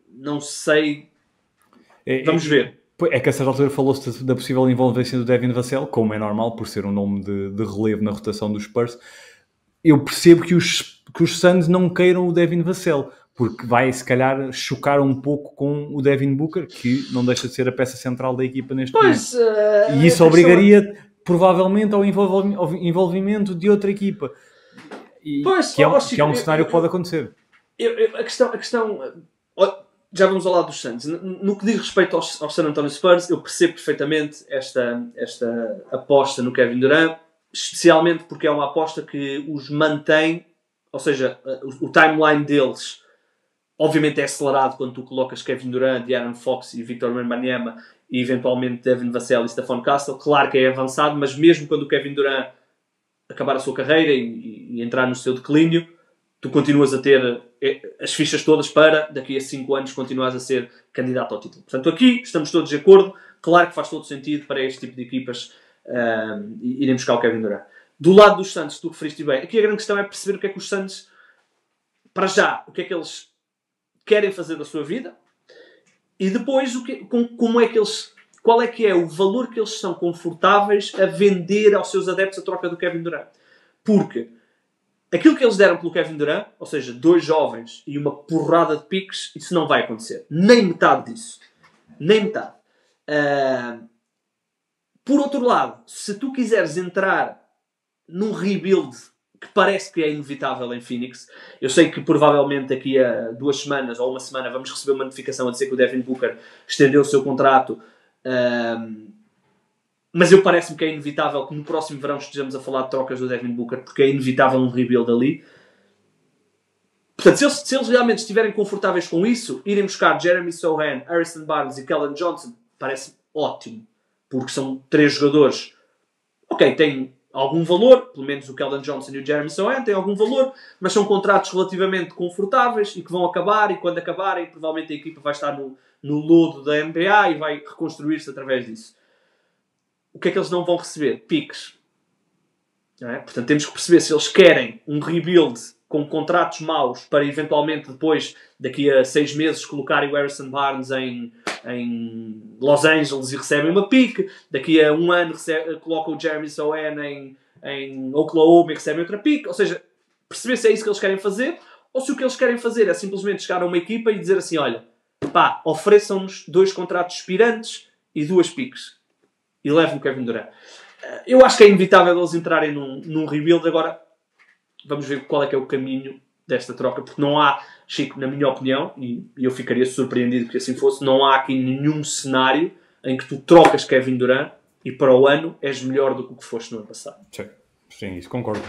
não sei. Vamos ver. É que a certa altura falou-se da possível envolvência do Devin Vassell, como é normal, por ser um nome de relevo na rotação dos Spurs. Eu percebo que os Suns não queiram o Devin Vassell, porque vai, se calhar, chocar um pouco com o Devin Booker, que não deixa de ser a peça central da equipa neste momento. E isso obrigaria, provavelmente, ao envolvimento de outra equipa. Que é um cenário que pode acontecer. A questão já vamos ao lado dos Suns. No que diz respeito aos San Antonio Spurs, eu percebo perfeitamente esta aposta no Kevin Durant, especialmente porque é uma aposta que os mantém, ou seja, o timeline deles obviamente é acelerado quando tu colocas Kevin Durant, De'Aaron Fox e Victor Wembanyama e eventualmente Devin Vassell e Stephon Castle. Claro que é avançado, mas mesmo quando o Kevin Durant acabar a sua carreira e entrar no seu declínio, tu continuas a ter as fichas todas para, daqui a 5 anos, continuares a ser candidato ao título. Portanto, aqui estamos todos de acordo. Claro que faz todo sentido para este tipo de equipas irem buscar o Kevin Durant. Do lado dos Suns, tu referiste bem, aqui a grande questão é perceber o que é que os Suns, para já, o que é que eles querem fazer da sua vida e depois como é que eles, qual é que é o valor que eles são confortáveis a vender aos seus adeptos a troca do Kevin Durant. Porque aquilo que eles deram pelo Kevin Durant, ou seja, 2 jovens e uma porrada de piques, isso não vai acontecer. Nem metade disso. Nem metade. Por outro lado, se tu quiseres entrar num rebuild que parece que é inevitável em Phoenix, eu sei que provavelmente daqui a 2 semanas ou 1 semana vamos receber uma notificação a dizer que o Devin Booker estendeu o seu contrato, mas parece-me que é inevitável que no próximo verão estejamos a falar de trocas do Devin Booker, porque é inevitável um rebuild ali. Portanto, se eles realmente estiverem confortáveis com isso, irem buscar Jeremy Sohan, Harrison Barnes e Keldon Johnson, parece ótimo, porque são 3 jogadores, têm algum valor, pelo menos o Keldon Johnson e o Jeremy Sohan têm algum valor, mas são contratos relativamente confortáveis e que vão acabar, e quando acabarem, provavelmente a equipa vai estar no lodo da NBA e vai reconstruir-se através disso. O que é que eles não vão receber? Piques. Não é? Portanto, temos que perceber se eles querem um rebuild com contratos maus para eventualmente depois, daqui a 6 meses, colocarem o Harrison Barnes em Los Angeles e recebem uma pique. Daqui a 1 ano colocam o Jeremy Sohan em Oklahoma e recebem outra pique. Ou seja, perceber se é isso que eles querem fazer ou se o que eles querem fazer é simplesmente chegar a uma equipa e dizer assim, olha, ofereçam-nos 2 contratos expirantes e 2 piques. E levem o Kevin Durant. Eu acho que é inevitável eles entrarem num rebuild. Agora, vamos ver qual é que é o caminho desta troca, porque não há, Chico, na minha opinião, e eu ficaria surpreendido que assim fosse, não há aqui nenhum cenário em que tu trocas Kevin Durant e para o ano és melhor do que o que foste no ano passado. Sim, isso concordo.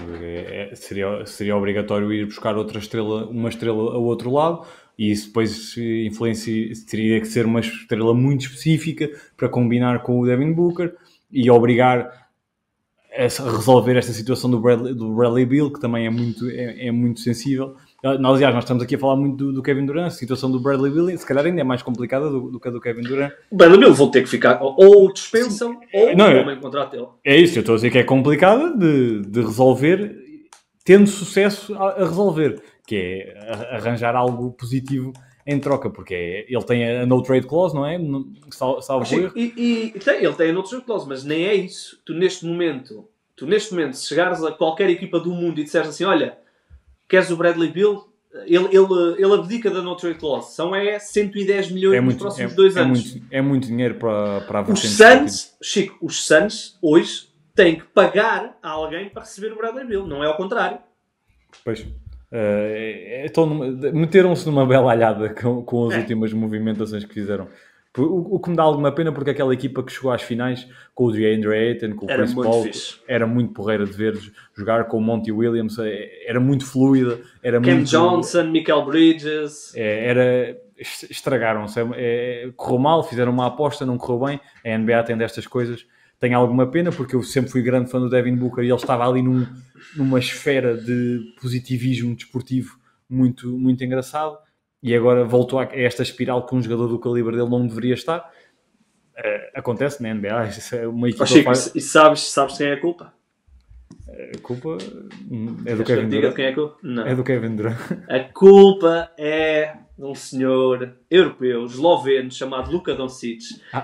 Seria obrigatório ir buscar uma estrela ao outro lado e isso depois teria que ser uma estrela muito específica para combinar com o Devin Booker e obrigar a resolver esta situação do Bradley Beal, que também é muito sensível. Aliás, nós estamos aqui a falar muito do Kevin Durant. A situação do Bradley Beal, se calhar, ainda é mais complicada do que a do Kevin Durant. O Bradley Beal vão ter que ficar ou dispensam ou tomem contrato dele. É isso, eu estou a dizer que é complicada de resolver, tendo sucesso a resolver, que é arranjar algo positivo em troca, porque ele tem a no trade clause, não é? Salvo erro. Ele tem a no trade clause, mas nem é isso. Tu neste momento, se chegares a qualquer equipa do mundo e disseres assim, olha, queres o Bradley Beal? Ele abdica da no trade clause. São 110 milhões nos próximos 2 anos. É muito dinheiro para a os Suns hoje têm que pagar a alguém para receber o Bradley Beal. Não é ao contrário. Pois. Meteram-se numa bela alhada com as últimas movimentações que fizeram. O que me dá alguma pena, porque aquela equipa que chegou às finais com o DeAndre Ayton, com o Chris Paul, era muito porreira de ver jogar com o Monty Williams, era muito fluida. Cam Johnson, Michael Bridges. Estragaram-se. Correu mal, fizeram uma aposta, não correu bem. A NBA tem destas coisas. Tenho alguma pena, porque eu sempre fui grande fã do Devin Booker e ele estava ali numa esfera de positivismo desportivo muito, muito engraçado. E agora voltou a esta espiral que um jogador do calibre dele não deveria estar. Acontece na NBA. Uma equipa Chico, e sabes quem é a culpa? A culpa é do Kevin Durant. Quem é a culpa? Não. É do Kevin Durant. A culpa é de um senhor europeu, esloveno, chamado Luka Doncic,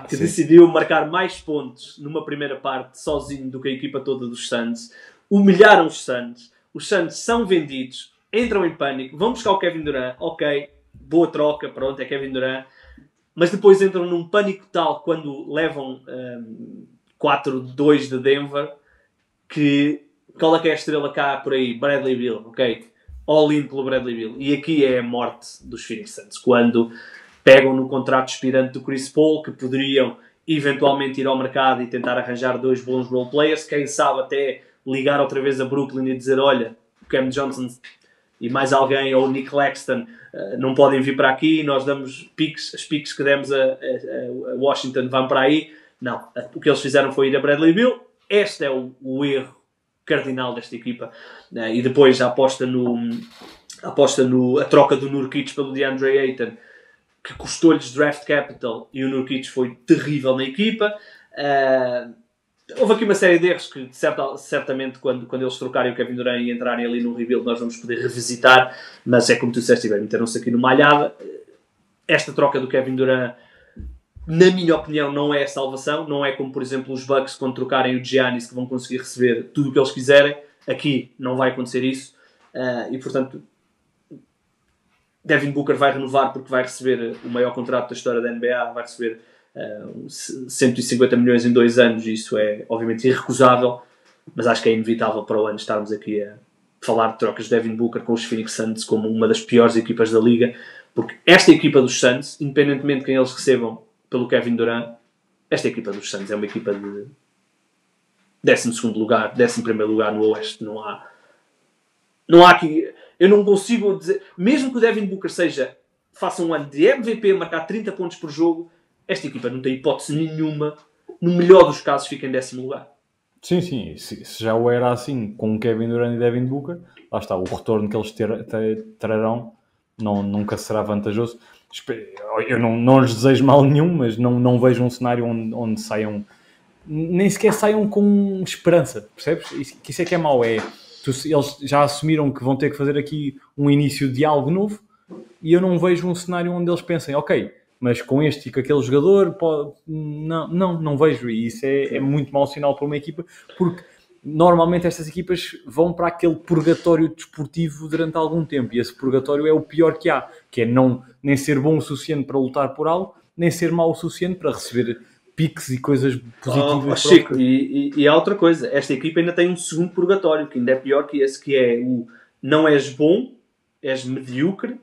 que decidiu marcar mais pontos numa primeira parte sozinho do que a equipa toda dos Suns. Humilharam os Suns. Os Suns são vendidos, entram em pânico, vão buscar o Kevin Durant. Ok, boa troca, pronto, é Kevin Durant. Mas depois entram num pânico tal quando levam 4-2 de Denver, que qual é que é a estrela cá por aí? Bradley Beal, ok? All-in pelo Bradley Beal. E aqui é a morte dos Phoenix Suns. Quando pegam no contrato expirante do Chris Paul, que poderiam eventualmente ir ao mercado e tentar arranjar 2 bons role players, quem sabe até ligar outra vez a Brooklyn e dizer, olha, o Cam Johnson e mais alguém, ou o Nick Claxton, não podem vir para aqui, nós damos as piques que demos a Washington vão para aí. Não, o que eles fizeram foi ir a Bradley Beal. Este é o erro cardinal desta equipa. E depois a aposta a troca do Nurkic pelo DeAndre Ayton, que custou-lhes draft capital, e o Nurkic foi terrível na equipa. Houve aqui uma série de erros que certamente quando eles trocarem o Kevin Durant e entrarem ali no rebuild nós vamos poder revisitar, mas é como tu disseste, meteram-se aqui numa alhada. Esta troca do Kevin Durant, na minha opinião, não é a salvação. Não é como, por exemplo, os Bucks quando trocarem o Giannis, que vão conseguir receber tudo o que eles quiserem. Aqui não vai acontecer isso. E, portanto, Devin Booker vai renovar porque vai receber o maior contrato da história da NBA. Vai receber 150 milhões em 2 anos. E isso é, obviamente, irrecusável. Mas acho que é inevitável para o ano estarmos aqui a falar de trocas de Devin Booker com os Phoenix Suns como uma das piores equipas da liga. Porque esta equipa dos Suns, independentemente de quem eles recebam pelo Kevin Durant, esta equipa dos Suns é uma equipa de 12º lugar, 11º lugar no Oeste. Não há aqui... Eu não consigo dizer... Mesmo que o Devin Booker faça um ano de MVP, marcar 30 pontos por jogo, esta equipa não tem hipótese nenhuma. No melhor dos casos fica em 10º lugar. Sim. Se já o era assim com o Kevin Durant e Devin Booker, lá está, o retorno que eles trarão nunca será vantajoso. Eu não lhes desejo mal nenhum, mas não vejo um cenário onde saiam, nem sequer saiam com esperança, percebes? Isso é que é mau. Eles já assumiram que vão ter que fazer aqui um início de algo novo e eu não vejo um cenário onde eles pensem, ok, mas com este e com aquele jogador, não vejo. E isso é muito mau sinal para uma equipa, porque normalmente estas equipas vão para aquele purgatório desportivo durante algum tempo, e esse purgatório é o pior que há, que é nem ser bom o suficiente para lutar por algo, nem ser mau o suficiente para receber piques e coisas positivas. Chico, e há outra coisa, esta equipa ainda tem um segundo purgatório, que ainda é pior que esse, que é o não és bom, és medíocre,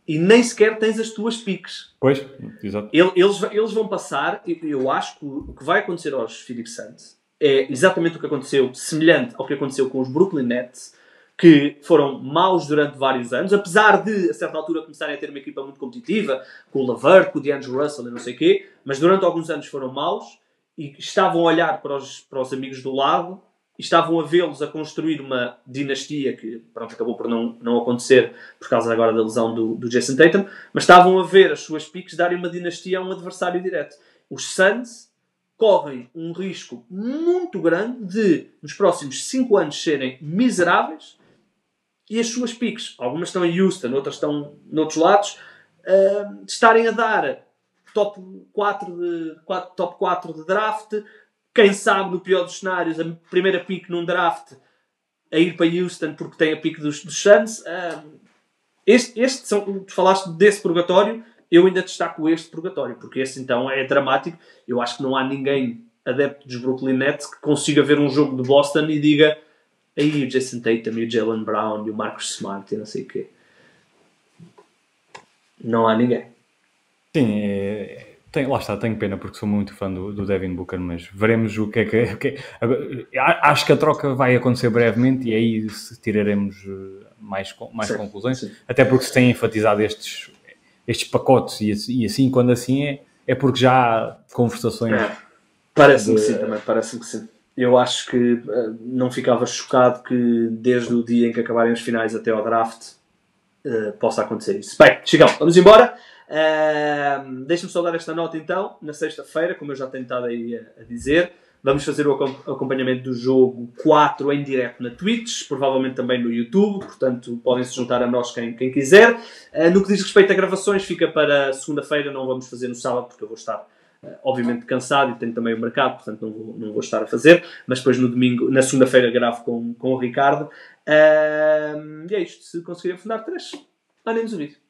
e nem sequer tens as tuas piques. Pois, exato. Eles vão passar, eu acho que o que vai acontecer aos Phoenix Suns é exatamente o que aconteceu, semelhante ao que aconteceu com os Brooklyn Nets, que foram maus durante vários anos, apesar de, a certa altura, começarem a ter uma equipa muito competitiva, com o LeVert, com o D'Angelo Russell e não sei o quê, mas durante alguns anos foram maus e estavam a olhar para os amigos do lado e estavam a vê-los a construir uma dinastia que, pronto, acabou por não acontecer por causa agora da lesão do Jason Tatum, mas estavam a ver as suas piques darem uma dinastia a um adversário direto. Os Suns correm um risco muito grande de, nos próximos 5 anos, serem miseráveis e as suas piques, algumas estão em Houston, outras estão noutros lados, de estarem a dar top 4 de draft, quem sabe, no pior dos cenários, a primeira pick num draft a ir para Houston porque tem a pick dos Suns. Tu falaste desse purgatório, eu ainda destaco este purgatório, porque esse então é dramático. Eu acho que não há ninguém adepto dos Brooklyn Nets que consiga ver um jogo de Boston e diga aí o Jason Tatum e o Jaylen Brown e o Marcus Smart e não sei o quê. Não há ninguém. Sim, lá está, tenho pena porque sou muito fã do Devin Booker, mas veremos o que é que... Acho que a troca vai acontecer brevemente e aí tiraremos mais conclusões. Sim. Até porque se têm enfatizado estes pacotes e assim, quando assim é porque já há conversações... Parece-me que sim, também, parece-me que sim. Eu acho que não ficava chocado que desde o dia em que acabarem os finais até ao draft possa acontecer isso. Bem, chegamos, vamos embora. Deixa-me só dar esta nota então, na sexta-feira, como eu já tenho estado aí a dizer, vamos fazer o acompanhamento do jogo 4 em direto na Twitch, provavelmente também no YouTube, portanto podem se juntar a nós quem quiser. No que diz respeito a gravações, fica para segunda-feira, não vamos fazer no sábado porque eu vou estar obviamente cansado e tenho também o mercado, portanto não vou estar a fazer, mas depois no domingo, na segunda-feira gravo com o Ricardo. E é isto, se conseguirem fundar 3, mandem-nos o vídeo.